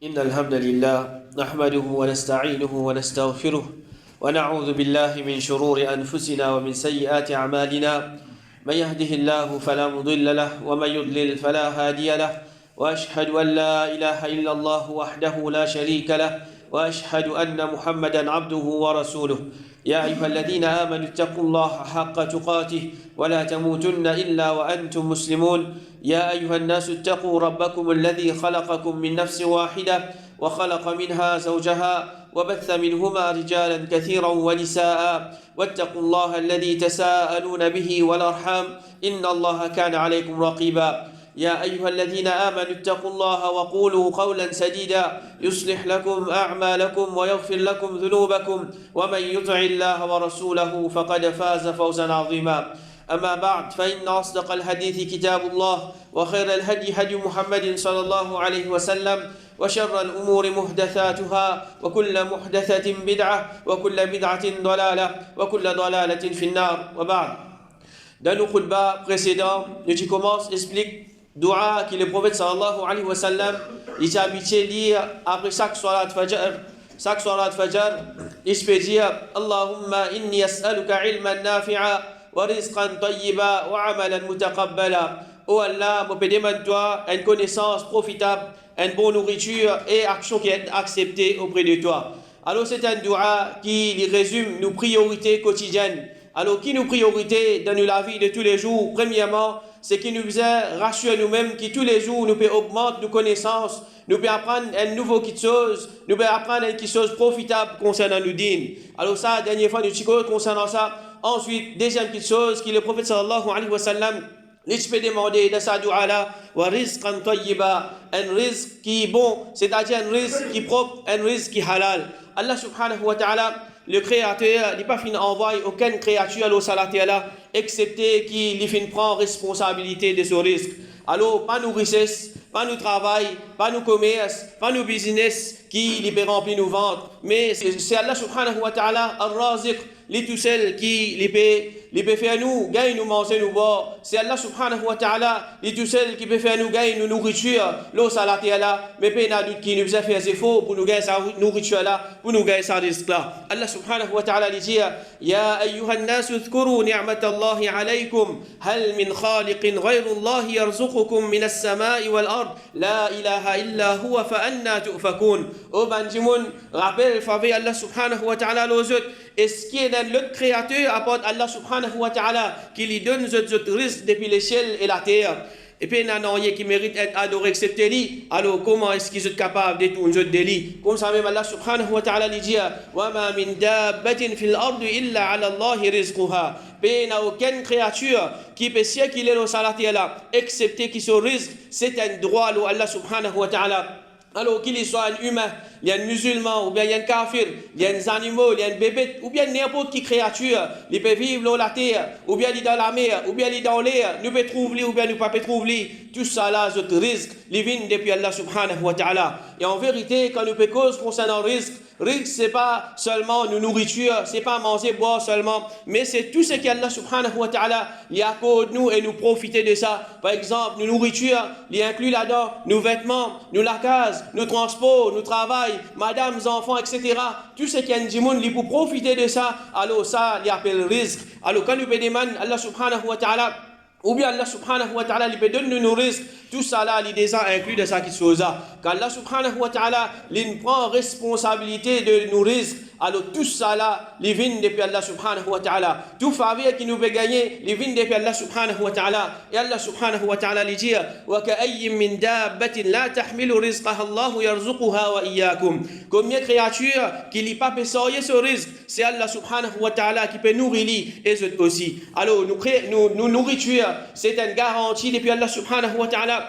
إن الحمد لله نحمده ونستعينه ونستغفره ونعوذ بالله من شرور أنفسنا ومن سيئات أعمالنا من يهده الله فلا مضل له ومن يضلل فلا هادي له وأشهد أن لا إله إلا الله وحده لا شريك له وأشهد أن محمدا عبده ورسوله يا أيها الذين آمنوا اتقوا الله حق تقاته ولا تموتن إلا وأنتم مسلمون يا أيها الناس اتقوا ربكم الذي خلقكم من نفس واحدة وخلق منها زوجها وبث منهما رجالا كثيرا ونساء واتقوا الله الذي تساءلون به والأرحام إن الله كان عليكم رقيبا يا أيها الذين آمنوا اتقوا الله وقولوا قولا سديدا يصلح لكم أعمالكم ويغفر لكم ذنوبكم ومن يطع الله ورسوله فقد فاز فوزا عظيما أما بعد فإن أصدق الحديث كتاب الله وخير الهدي هدي محمد صلى الله عليه وسلم وشر الأمور محدثاتها وكل محدثة بدعة وكل بدعة ضلالة وكل ضلالة في النار وبعد. Dans nos khutbas précédents, nous qui commence explique dua que le prophète sallallahu alayhi wa sallam il s'est habitué à lire après chaque salat fajr. Chaque salat fajr, il se peut dire Allahumma inni as'aluka ilman nafi'a wa rizqan tayyiba wa amalan mutaqabbala. Oh Allah, je demande-toi une connaissance profitable, une bonne nourriture et action qui est acceptée auprès de toi. Alors c'est un dua qui résume nos priorités quotidiennes. Alors qui nos priorités dans la vie de tous les jours? Premièrement, c'est qui nous rassure nous-mêmes, qui tous les jours nous peut augmenter nos connaissances, nous peut apprendre une nouvelle chose, nous peut apprendre une chose profitable concernant nous dînes. Alors ça, dernière fois, nous disons concernant ça. Ensuite, deuxième petite chose, qui le prophète sallallahu alayhi wa sallam, il peut demander dans sa dua là, wa rizqan tayyiba, un rizq qui est bon, c'est-à-dire un rizq qui est propre, un rizq qui est halal. Allah subhanahu wa ta'ala, le créateur n'a pas fini d'envoyer aucune créature à salat excepté qu'il fin prend responsabilité de ce risque. Alors, pas nos richesses, pas nos travail, pas nos commerces, pas nos business qui libèrent remplir nos ventes, mais c'est Allah subhanahu wa ta'ala, al-raziq, les tout seul qui les peut faire nous gagner nous manger nous boire. C'est Allah subhanahu wa ta'ala les tout seul qui peut faire nous gagner nous nourriture l'eau salate là, mais pas n'a doute qui nous a fait efforts pour nous gagner sa nourriture là, pour nous gagner sa risque là. Allah subhanahu wa ta'ala dit ya ayyuhan nas udhkuru ni'matallahi alaykum hal min khaliqin ghayru Allah yarzuqukum min as-sama'i wal ard la ilaha illa huwa fa anna tu'fakun. Oh banjimoun rappelle faveur Allah subhanahu wa ta'ala aux autres. Est-ce qu'il y a l'autre créateur apporte Allah subhanahu wa ta'ala qui lui donne ce risque depuis les ciels et la terre? Et puis il y a un qui mérite d'être adoré excepté lui. Alors comment est-ce qu'ils sont capables de tout un jeu de délit? Comme ça même Allah subhanahu wa ta'ala lui dit wa ma min dabbatin fil ardi illa ala Allah rizquha. Il n'y a aucune créature qui peut circuler dans la terre là excepté qui se risque. C'est un droit à Allah subhanahu wa ta'ala. Alors qu'il soit un humain, il y a un musulman, ou bien il y a un kafir, il y a des animaux, il y a un bébé, ou bien n'importe qui créature, il peut vivre dans la terre, ou bien il est dans la mer, ou bien il est dans l'air, nous peut trouver ou bien nous ne peut pas trouver. Tout ça là, c'est risque, il vient depuis Allah subhanahu wa ta'ala. Et en vérité, quand nous peut cause concernant le risque, c'est pas seulement nos nourriture, c'est pas manger, boire seulement, mais c'est tout ce qu'Allah subhanahu wa ta'ala il accorde nous et nous profiter de ça. Par exemple, nos nourriture, il inclut là-dedans nos vêtements, nos lacazes, nos transports, nos travail, madame, enfants, etc. Tout ce qu'il y a du monde, il peut profiter de ça. Alors ça, il appelle risque. Alors quand nous demandons Allah subhanahu wa ta'ala, ou bien Allah subhanahu wa ta'ala, il peut donner nos risques. Tout ça là, il est déjà inclus de ça qui chose là. Quand Allah subhanahu wa ta'ala, il prend responsabilité de nos risques. Alors tout ça là, il vient depuis Allah subhanahu wa ta'ala. Tout faveur qui nous peut gagner, il vient depuis Allah subhanahu wa ta'ala. Et Allah subhanahu wa ta'ala lui dit wa ka'ayyin min dabbatin la tahmilu rizqaha Allahu yarzuquha wa iyyakum. Combien de créatures qui n'ont pas pu sortir ce risque, c'est Allah subhanahu wa ta'ala qui peut nourrir et eux aussi. Alors nous nourriture, c'est une garantie depuis Allah subhanahu wa ta'ala.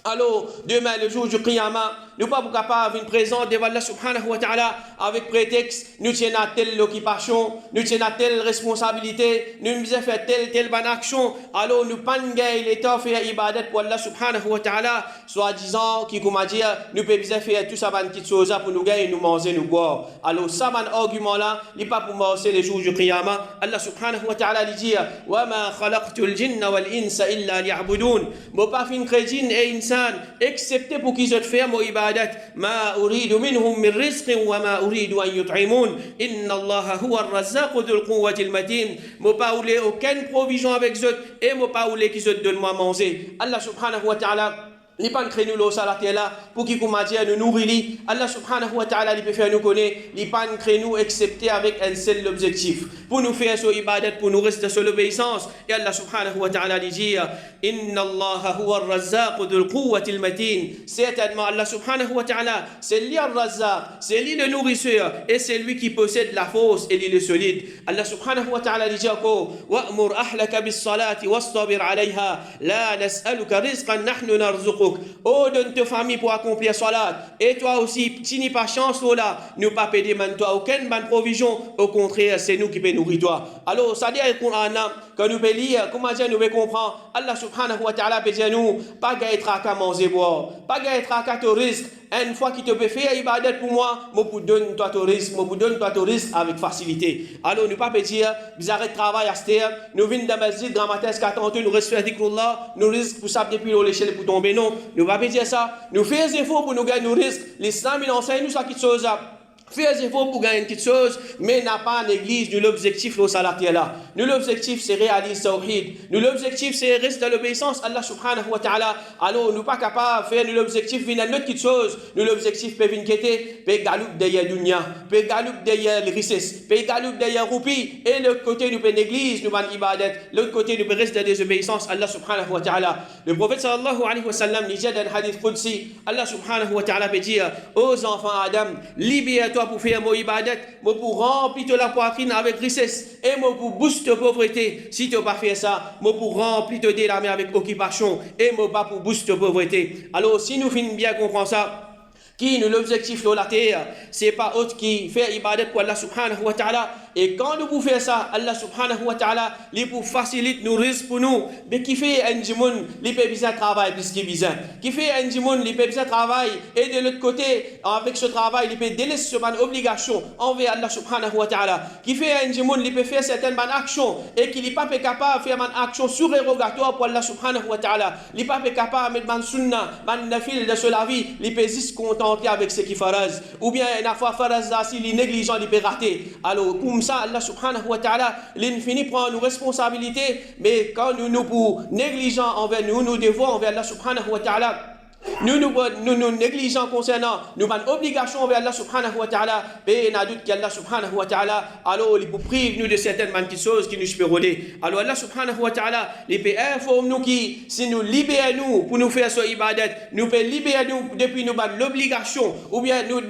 Alors, demain, le jour du Qiyamah, nous ne sommes pas capables de présenter devant Allah subhanahu wa ta'ala avec prétexte, nous tenons à telle occupation, nous tenons à telle responsabilité, nous nous faisons faire telle bonne action. Alors, nous ne pouvons pas l'état faire ibadat pour Allah subhanahu wa ta'ala, soit disant, qui, comme dit, nous pouvons faire tout ça, petite chose pour nous gagner, nous manger, nous boire. Alors, ça, un argument là, il n'est pas pour manger les jours du Qiyamah. Allah subhanahu wa ta'ala dit, wa ma khalaqtul jinna wal insa illa liya'budun. Mon pas fin crédit et insan, excepté pour qu'ils se fassent mon ibadat. ibadat ma uridu minhum min rizqin wa ma uridu an yut'imun inna Allah huwa ar-razzaq dhul quwwati al-matin mo pas oulé aucune provision avec eux et mo pas oulé qui se donne moi manger Allah subhanahu wa ta'ala li pan créer nous ça la terre là pour qui comment dire nous nourrir Allah subhanahu wa ta'ala li peut faire nous connaître li pan créer nous excepté avec un seul objectif pour nous faire sur ibadat pour nous rester sur l'obéissance et Allah subhanahu wa ta'ala dit inna Allah huwa ar-razzaq dhul quwwati al-matin certainement Allah subhanahu wa ta'ala c'est lui ar-razzaq c'est lui le nourrisseur et c'est lui qui possède la force et lui le solide Allah subhanahu wa ta'ala dit encore wa'mur ahlaka bis-salati wastabir 'alayha la nas'aluka rizqan nahnu narzuquk oh donne ta famille pour accomplir salat et toi aussi tu n'as pas chance là nous pas payer man toi aucune bonne provision au contraire c'est nous qui peut nourrir toi alors ça dit le Coran que nous peut lire comment dire nous peut comprendre Allah subhanahu wa ta'ala peut dire nous pas être à manger boire pas être à te risque une fois qu'il te peut faire ibadat pour moi pour donne toi ton risque pour donne toi ton risque avec facilité alors nous pas peut dire vous arrêtez travail à cette heure nous venons dans masjid dramatique qu'attend nous reste faire dhikrullah nous risque pour ça depuis l'échelle pour tomber non nous pas peut dire ça nous faisons efforts pour nous gagner nos risques l'islam il enseigne nous ça qui chose faire des efforts pour gagner une petite chose, mais n'a pas néglige. Nous, l'objectif, là. Nous, l'objectif, c'est réaliser Tawhid. Nous, l'objectif, c'est rester dans l'obéissance à Allah subhanahu wa ta'ala. Alors, nous pas capables de faire l'objectif, venir une autre petite chose. Nous, l'objectif, peut venir quitter, peut galoup derrière dunya, peut galoup derrière les richesses, peut galoup derrière roupi. Et l'autre côté, nous peut néglige, nous ban ibadat. L'autre côté, nous peut rester dans désobéissance à Allah subhanahu wa ta'ala. Le prophète sallallahu alayhi wa sallam, il dit dans un hadith qudsi, Allah subhanahu wa ta'ala peut dire aux enfants Adam, libère-toi pour faire mon ibadat, moi pour remplir la poitrine avec richesse et moi pour booster la pauvreté. Si tu n'as pas fait ça, moi pour remplir de la mer avec occupation et moi pas pour booster la pauvreté. Alors si nous finissons bien comprendre ça, qui nous l'objectif de la terre, c'est pas autre qui fait ibadat pour Allah subhanahu wa ta'ala. Et quand nous pouvons faire ça, Allah subhanahu wa ta'ala, il pour faciliter nos risques pour nous. Mais qui fait un djimoun, il peut bien travailler plus qu'il besoin. Qui fait un djimoun, il peut bien travailler. Et de l'autre côté, avec ce travail, il peut délaisser une obligation envers Allah subhanahu wa ta'ala. Qui fait un djimoun, il peut faire certaines bonnes actions. Et qu'il n'est pas capable de faire une action surérogatoire pour Allah subhanahu wa ta'ala. Il n'est pas capable de mettre une sunna, une nafil de la vie. Il peut juste contenter avec ce qui faraz. Ou bien, une fois faraz, s'il est négligent, il peut rater. Alors, ça, Allah subhanahu wa ta'ala, l'infini prend nos responsabilités, mais quand nous pour négligents envers nous, nous devons envers Allah subhanahu wa ta'ala, nous négligents concernant nous avons obligation envers Allah subhanahu wa ta'ala mais il y a doute qu'Allah subhanahu wa ta'ala alors il peut priver nous de certaines petites choses qui nous peuvent rôder alors Allah subhanahu wa ta'ala il peut informer nous qui si nous libérons nous pour nous faire ce ibadat nous peut libérer nous depuis nous l'obligation ou bien nous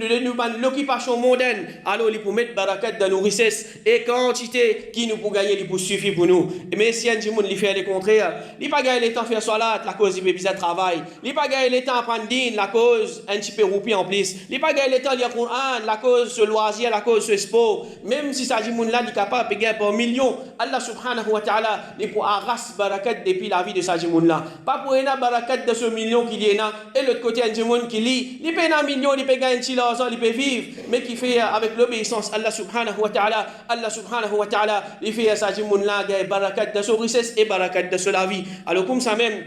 l'occupation mondaine alors il peut mettre barakat dans nos richesses et quantité qui nous peut gagner il peut suffire pour nous mais si un monde il fait le contraire il pas gagner le temps faire salat la cause il peut bien travail il pas gagner le temps à prendre dîne, la cause un petit peu roupi en plus. Il pas gagner le temps lire Coran, la cause ce loisir, la cause ce sport. Même si ça dit moun là, il capable de gagner par millions. Allah subhanahu wa ta'ala, il pour arracher barakat depuis la vie de sa moun là. Pas pour une barakat de ce million qu'il y a et l'autre côté un moun qui lit, il paye un million, il peut gagner un petit l'argent, il peut vivre, mais qui fait avec l'obéissance Allah subhanahu wa ta'ala, il fait sa moun là gagner barakat de ce richesse et barakat de ce la vie. Alors comme ça même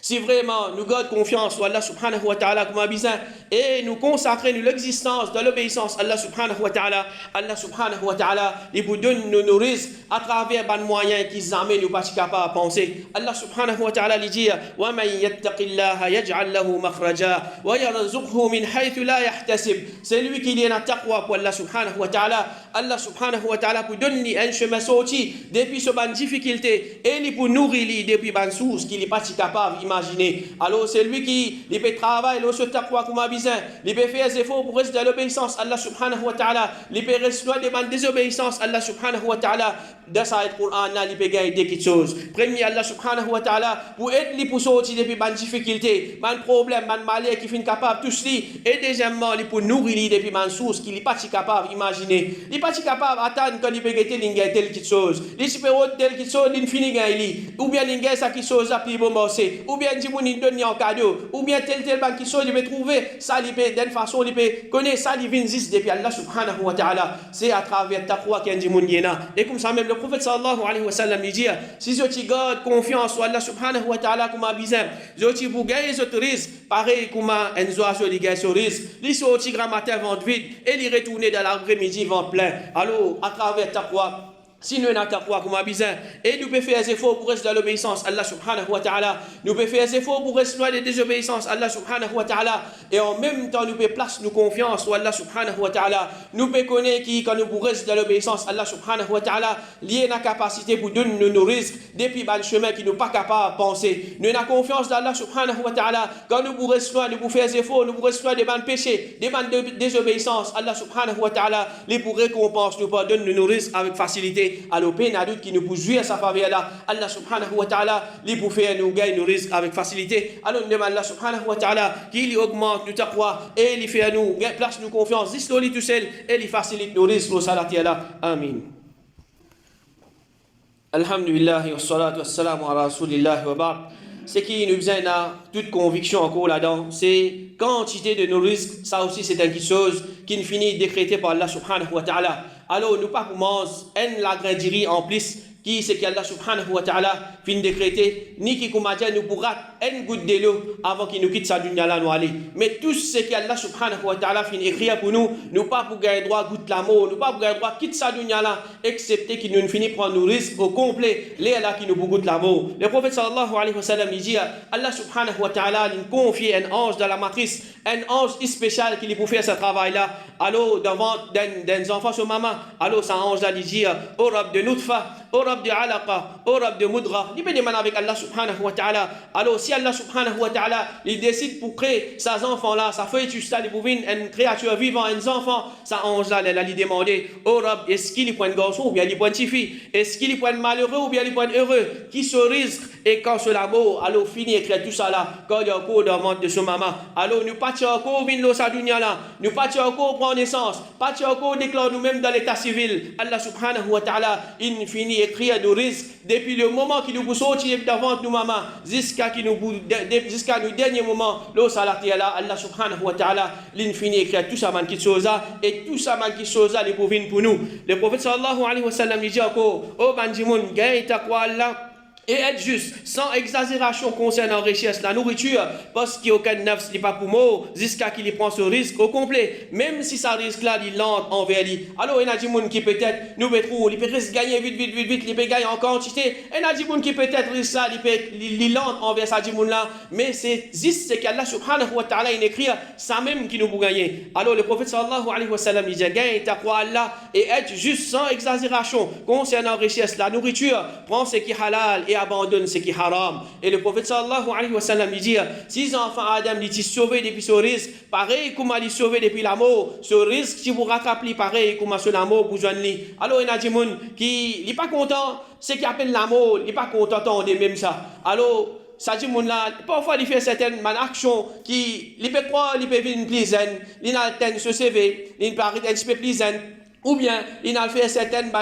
si vraiment nous gardons confiance en Allah subhanahu wa ta'ala comme besoin et nous consacrer l'existence de l'obéissance à Allah subhanahu wa ta'ala, il vous donne nos risques à travers les moyens qui amènent nous pas capables de penser. Allah subhanahu wa ta'ala lui dit wa man yattaqillaha yaj'al lahu makhraja wa yarzuqhu min haythu la yahtasib. C'est lui qui est dans taqwa pour Allah subhanahu wa ta'ala. Allah subhanahu wa ta'ala pour donner un chemin sorti depuis ce ban difficulté et il pour nourrir depuis ban source qu'il n'est pas capable imaginer. Alors c'est lui qui peut travailler dans ce taqwa comme besoin, il peut faire des efforts pour rester dans l'obéissance à Allah subhanahu wa ta'ala, il peut rester loin de désobéissance à Allah subhanahu wa ta'ala. Dans sa Coran là, il peut gagner des petites choses. Premier Allah subhanahu wa ta'ala pour être lui pour sortir depuis ban difficulté, ban problème, ban malheur qui fin capable tout cela et deuxièmement il pour nourrir depuis ban source qu'il n'est pas capable imaginer. Il pas capable d'attendre quand il peut gagner telle petite chose. Il peut telle petite chose, il finit gagner. Ou bien il gagne ça qui chose à plus bon marché. Ou bien il donne en cadeau. Ou bien telle petite chose, il peut trouver ça, il peut d'une façon, il peut connaître ça, il vient juste depuis Allah subhanahu wa ta'ala. C'est à travers taqwa qu'il y a un gens. Et comme ça même, le prophète sallallahu alayhi wa sallam dit, si tu gardes confiance en Allah subhanahu wa ta'ala comme un bizarre, si vous gagnez ce risque, pareil comme un oiseau qui gagne ce risque, il sort au grand matin ventre vide et il retourne dans l'après-midi ventre plein. Alors, à travers taqwa, si nous avons taqwa comme un bizarre, et nous pouvons faire des efforts pour rester dans l'obéissance à Allah subhanahu wa ta'ala, nous pouvons faire des efforts pour rester loin des désobéissances à Allah subhanahu wa ta'ala, et en même temps nous pouvons placer nos confiance à Allah subhanahu wa ta'ala, nous pouvons connaître qui, quand nous pouvons rester dans l'obéissance à Allah subhanahu wa ta'ala, lié la capacité pour donner nos risques, depuis le chemin qui nous pas capable de penser. Nous avons confiance dans Allah subhanahu wa ta'ala, quand nous pouvons rester loin, nous pouvons faire des efforts, nous pouvons rester loin des bandes péchés, des bandes de désobéissance, Allah subhanahu wa ta'ala, les pour récompense, nous pardonne nos risques avec facilité. Alors, peine à doute qui nous pousse jouer à sa faveur là, Allah subhanahu wa ta'ala, les pour faire nous gagner nos risques avec facilité. Alors, nous demandons Allah subhanahu wa ta'ala qu'il augmente nos taqwa et il fait nous place nous confiance, dis-le tout seul et il facilite nos risques au salati Allah. Amin. Alhamdulillah wa salatu wa salamu ala rasulillah wa ba'd. Ce qui nous vient à toute conviction encore là-dedans, c'est quantité de nos risques. Ça aussi, c'est une chose qui ne finit décrétée par Allah subhanahu wa ta'ala. Alors, nous pas commencer la grandirie en plus qui c'est qu'Allah subhanahu wa ta'ala fin décréter ni qui comme dit nous pourra une goutte de l'eau avant qu'il nous quitte sa dunya là nous aller. Mais tout ce qu'Allah subhanahu wa ta'ala fin écrire pour nous pas pour gagner droit goûte l'amour, nous pas pour gagner droit quitte sa dunya là excepté qu'il nous finit prendre nos risques au complet les là qui nous goûte l'amour. Le prophète sallallahu alayhi wa sallam dit Allah subhanahu wa ta'ala il confie un ange dans la matrice, un ange spécial qui lui pour faire ce travail là. Alors devant des enfants sur maman, alors ça ange là dit au Rabb de nutfa, au Rabb de alaqa, au Rabb de mudra. Il peut demander avec Allah subhanahu wa ta'ala. Alors si Allah subhanahu wa ta'ala il décide pour créer ces enfants là, ça fait juste ça il pour une créature vivante, un enfant, ça ange là elle a lui demander au Rabb est-ce qu'il est point garçon ou bien il est point fille, est-ce qu'il est point malheureux ou bien il est point heureux, qui se risque et quand ce l'amour alors fini écrire tout ça là quand il y a encore dans le monde de son maman. Alors nous pas encore vinn lo sa dunya là, nous pas encore prendre naissance, pas encore déclare nous-mêmes dans l'état civil. Allah subhanahu wa ta'ala il finit écrire nos risques depuis le moment qui nous pousse sortir devant nous maman jusqu'à nous dernier moment lo salati là Allah subhanahu wa ta'ala il finit écrire tout ça man qui chose et tout ça man qui chose les pour venir pour nous. Le prophète sallallahu alayhi wa sallam dit encore oh banjimoun gagne taqwa Allah et être juste, sans exagération concernant la richesse, la nourriture, parce qu'il n'y a aucun nafs, il n'est pas pour mot, jusqu'à qu'il prend ce risque au complet, même si ça risque-là, il lente envers lui. Alors, il y a des gens qui peut-être, nous mettons, il peut gagner vite, il peut gagner en quantité, il y a des gens qui peut-être risque là, il lente envers ça, là, mais c'est juste ce qu'Allah subhanahu wa ta'ala, il écrit, ça même qui nous peut gagner. Alors, le prophète sallallahu alayhi wa sallam, il dit, gagne taqwa Allah, et être juste sans exagération concernant la richesse, la nourriture, prends ce qui est halal, et abandonne ce qui est haram. Et le prophète sallallahu alayhi wa sallam dit si les enfants Adam ils sont sauvés depuis ce risque, pareil comme ils sont sauvés depuis la mort, ce risque si vous rattrapez pareil comme ce la mort vous joignez. Alors il y a des gens qui n'est pas content, ce qui appelle la mort, il n'est pas content de même ça. Alors ça dit mon là parfois il fait certaines actions qui il peut croire il peut venir plaisant, il a atteint ce CV, il paraît un petit peu plaisant. Ou bien, il a fait certaines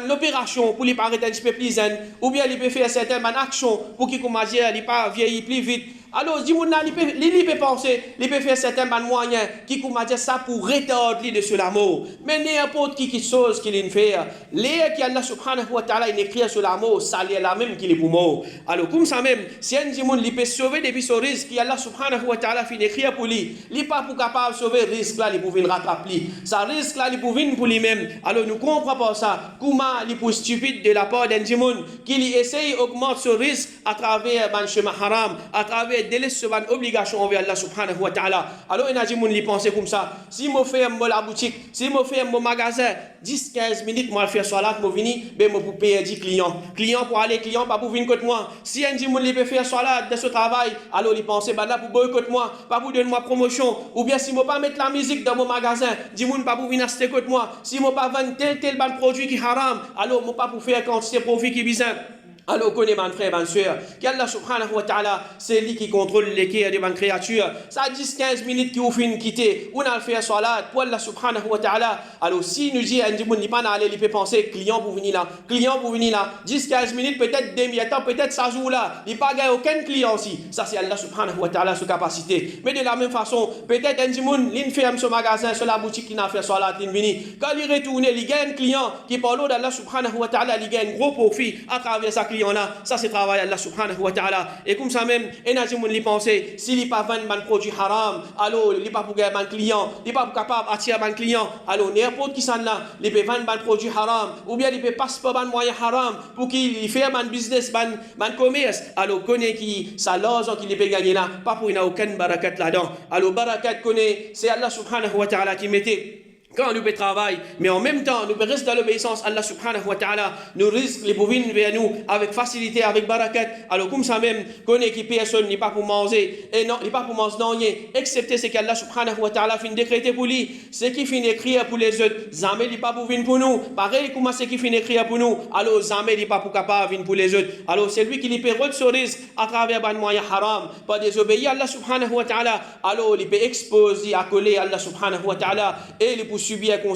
opérations pour lui paraître un petit peu plus zen. Ou bien, il peut faire certaines actions pour qu'il commence à pas vieillir plus vite. Alors, il peut penser, il peut faire certains moyens qui commencent ça pour retarder de sur l'amour. Mais n'importe qui chose qu'il fait, les qui Allah subhanahu wa ta'ala il écrit sur l'amour, ça est la même qu'il est pour mort. Alors, comme ça même, si un gens il peut sauver depuis ce risque, qui Allah subhanahu wa ta'ala fait écrire pour lui, il n'est pas pour capable de sauver le risque là, il peut venir rattraper. Ça risque là, il peut venir pour lui-même. Alors, nous ne comprenons pas ça. Comment il est stupide de la part d'un gens qui essaye d'augmenter ce risque à travers un chemin haram, à travers délaisse ce obligation envers Allah subhanahu wa ta'ala. Alors il y a des gens qui pensent comme ça. Si je fais la boutique, si je fais mon magasin, 10-15 minutes, je vais faire salat, je vais venir, je vais payer 10 clients. Clients pour aller, clients pas pour venir contre moi. Si un gens qui peut faire salat de ce travail, alors il pense, là pour boycotter moi, pas pour donner moi promotion. Ou bien si je ne pas mettre la musique dans mon magasin, dis moi pas pour venir acheter contre moi. Si je ne pas vendre tel produit qui est haram, alors je ne pas pour faire quantité de profit qui est bizarre. Alors, connaît mon frère, ma soeur, qu'Allah subhanahu wa ta'ala, c'est lui qui contrôle les cœurs de mon créature. Ça 10-15 minutes qui vous finissent quitter, on a fait salat pour Allah subhanahu wa ta'ala. Alors, si nous disons, on ne peut pas aller, il peut penser, client pour venir là, 10-15 minutes, peut-être demi-temps, peut-être ça joue là, il n'y a pas aucun client aussi. Ça, c'est Allah subhanahu wa ta'ala, sa capacité. Mais de la même façon, peut-être un monde, il ferme son magasin, sur la boutique, il a fait salat, il vient. Quand il retourne, il y a un client qui parle d'Allah subhanahu wa ta'ala, il gagne un gros profit à travers sa client-là, ça c'est travail Allah subhanahu wa ta'ala. Et comme ça même, et n'a jamais pensé, s'il n'est pas vendre un produit haram, alors il n'est pas pour gagner un client, il n'est pas capable d'attirer un client, alors n'importe qui s'en là, il peut vendre un produit haram, ou bien il peut passer par un moyen haram pour qu'il fasse un business, un commerce, alors connaît qui, ça l'argent qu'il peut gagner là, pas pour il n'a aucun barakat là-dedans. Alors barakat connaît, c'est Allah subhanahu wa ta'ala qui mettait. Quand nous travaillons, mais en même temps, nous restons dans l'obéissance à Allah subhanahu wa ta'ala, nous risquons les bovines vers nous avec facilité, avec barakat. Alors, comme ça même, connaît qui personne n'est pas pour manger, et non, n'est pas pour manger, non, excepté ce qu'Allah subhanahu wa ta'ala finit décréter pour lui, ce qui finit écrire pour les autres, jamais n'est pas pour venir pour nous. Pareil, comment ce qui finit écrire pour nous, alors jamais n'est pas pour capable venir pour les autres. Alors, c'est lui qui lui peut retirer ce risque à travers un moyen haram, pas désobéir à Allah subhanahu wa ta'ala, alors il peut exposer, accoler à Allah subhanahu wa ta'ala, et il peut subir une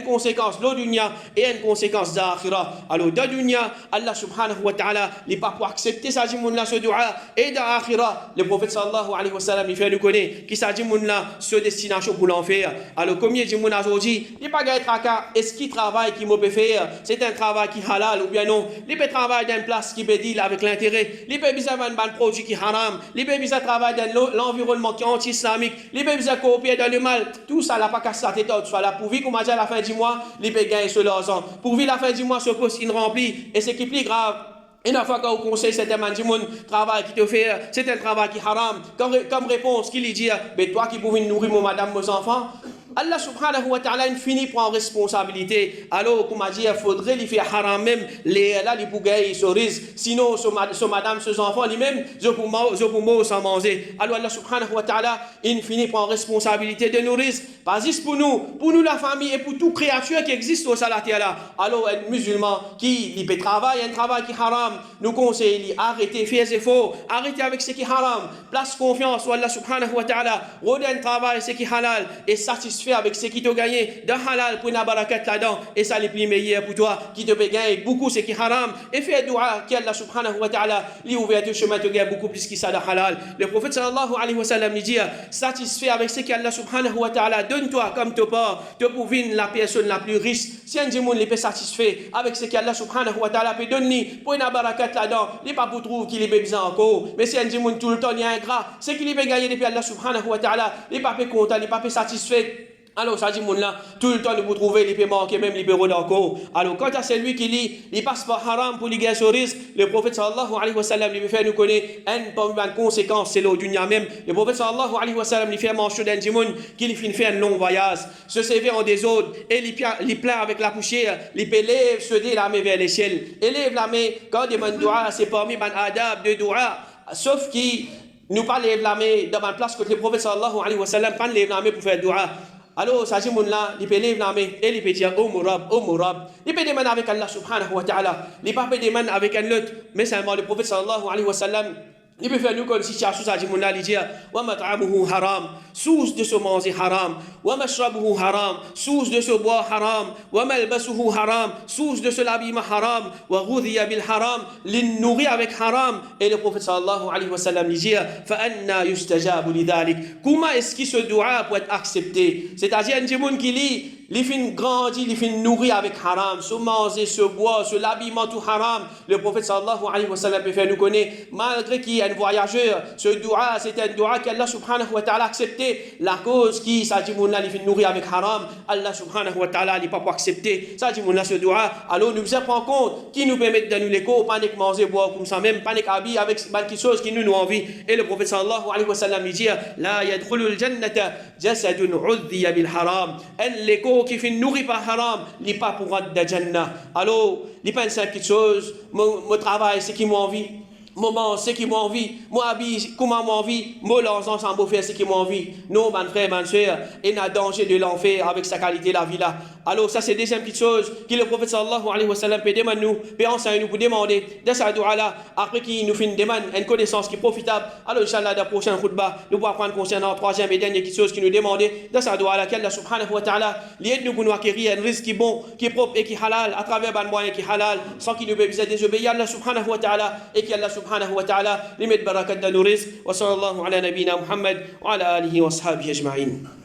conséquence de dunya et une conséquence d'akhira. Alors de dunya, Allah subhanahu wa ta'ala n'est pas pour accepter ça là ce dua, et d'akhira, le prophète sallallahu alayhi wa sallam il fait nous connaître qui ça là ce destination pour l'enfer. Alors combien de monde aujourd'hui, il pas gagner tracas, est-ce qu'il travaille qui me peut faire, c'est un travail qui halal ou bien non, il peut travailler dans une place qui peut deal avec l'intérêt, il peut besoin d'un produit qui haram, il peut besoin travailler dans l'environnement qui est anti-islamique, il peut besoin copier dans le mal, tout ça n'a pas qu'à sa tête soit là pour vivre comme à la fin du mois, il peut gagner sur l'argent. Pour vivre la fin du mois, ce poste il remplit, et ce qui est plus grave, une fois qu'on conseille certains travail qui te fait, c'est un travail qui est haram, comme réponse, qu'il dit, mais toi qui pouvez nourrir mon madame, mes enfants, Allah subhanahu wa ta'ala finit prend responsabilité. Alors, comme a dit, il faudrait lui faire haram même, là, les bougailles, ce risque. Sinon, ce madame, ce enfants, lui-même, je peux mourir sans manger. Alors, Allah subhanahu wa ta'ala, il finit prend responsabilité de nos risques. Pas juste pour nous la famille et pour toute créature qui existe au salat là. Alors, un musulman qui peut travailler, un travail qui est haram, nous conseille, arrêtez, faites efforts, arrêtez avec ce qui est haram, place confiance au Allah subhanahu wa ta'ala, redonne un travail, ce qui est halal, et satisfait avec ce qui t'a gagné de halal pour une barakat là-dedans, et ça les plus meilleur pour toi qui te peut gagner beaucoup ce qui est haram, et fais dua qu'Allah subhanahu wa ta'ala lui ouvre le chemin te gagne beaucoup plus que ça de halal. Le prophète sallallahu alayhi wa sallam lui dit satisfait avec ce qu'Allah subhanahu wa ta'ala donne-toi comme te part te pour vivre la personne la plus riche. Si un démon n'est pas satisfait avec ce qu'Allah subhanahu wa ta'ala peut donner pour une barakat là-dedans, il n'est pas pour trouver qu'il est besoin encore, mais si un démon tout le temps il y a un gras, c'est qu'il peut gagner depuis Allah subhanahu wa ta'ala, il n'est pas content, il n'est pas satisfait. Alors, ça dit, là, tout le temps, nous vous trouvez, il peut manquer même les bureaux d'encore. Alors, quand il y a celui qui lit, il passe par haram pour gagner ce risque, le prophète sallallahu alayhi wa sallam, il fait nous connaître une conséquence, c'est le dunya même. Le prophète sallallahu alayhi wa sallam, il fait mention d'un djimoun qui lui fait un long voyage, se sévère en désordre, et il plaint avec la poussière, il peut lève, se dit la main vers les ciels. Élève la main, quand il demande dua, c'est parmi ban adab de dua, sauf qui nous pas lève la main dans une place que le prophète sallallahu alayhi wa sallam, pas lève la main pour faire dua. Alors, ça dit, il peut lever la main et il peut dire, oh Mourab. Il peut demander avec Allah subhanahu wa ta'ala. Il peut pas demander avec un autre. Mais seulement le prophète sallallahu alayhi wa sallam, il peut faire nous comme si ça dit, il dit, wa mat'amuhu haram, source de se manger haram, wa mashrabuhu haram, source de se boire haram, wa malbasuhu haram, source de se l'habillement haram, wa ghudhiya bil haram, l'il nourrit avec haram. Et le prophète sallallahu alayhi wa sallam lui dit, fa anna yustajabu lidhalik. Comment est-ce que ce doua peut être accepté? C'est-à-dire un djimoun qui lit, il finit grandir, il finit nourrir avec haram, se manger, se boire, se l'habillement tout haram. Le prophète sallallahu alayhi wa sallam peut faire nous connaître, malgré qu'il y a un voyageur, ce doua, c'est un doua qu'Allah subhanahu wa ta'ala a accepté. La cause qui, ça dit, il finit nourrir avec haram, Allah subhanahu wa ta'ala n'est pas pour accepter. Ça dit, ce doua, alors nous faisons prendre compte, qui nous permet de nous l'écho, pas de manger, boire comme ça même, pas de habiller avec quelque chose qui nous envie. Et le prophète sallallahu alayhi wa sallam dit, la yadkhulul jannata jasadun udhiya bil haram. L'écho qui fait nourrir par haram, il n'est pas pour rentrer dans la Jannah. Alors, il pense à quelque chose, mon travail, c'est qui m'a envie. moment, ce qui m'a envie, moi, comment m'a envie, moi, l'ensemble, sans beau faire ce qui m'a envie. Nous, mon frère, ma soeur, et n'a danger de l'enfer avec sa qualité, la vie là. Alors, ça, c'est deuxième petite chose que le prophète sallallahu alayhi wa sallam peut demander nous, peut enseigner nous pour demander de sa doua là, après qu'il nous fait une demande, une connaissance qui est profitable. Alors, Inch'Allah, dans la prochaine khutbah, nous pourrons prendre concernant la troisième et dernière petite chose qui nous demandait de sa doua là, qu'Allah subhanahu wa ta'ala, l'aide nous pour nous acquérir un risque qui est bon, qui est propre et qui est halal, à travers un moyen qui est halal, sans qu'il nous besoin désobéir Allah subhanahu wa ta'ala, et qu'Allah subhanahu wa ta'ala لمد بركة دانوريس وصلى الله على نبينا محمد وعلى آله وأصحابه أجمعين.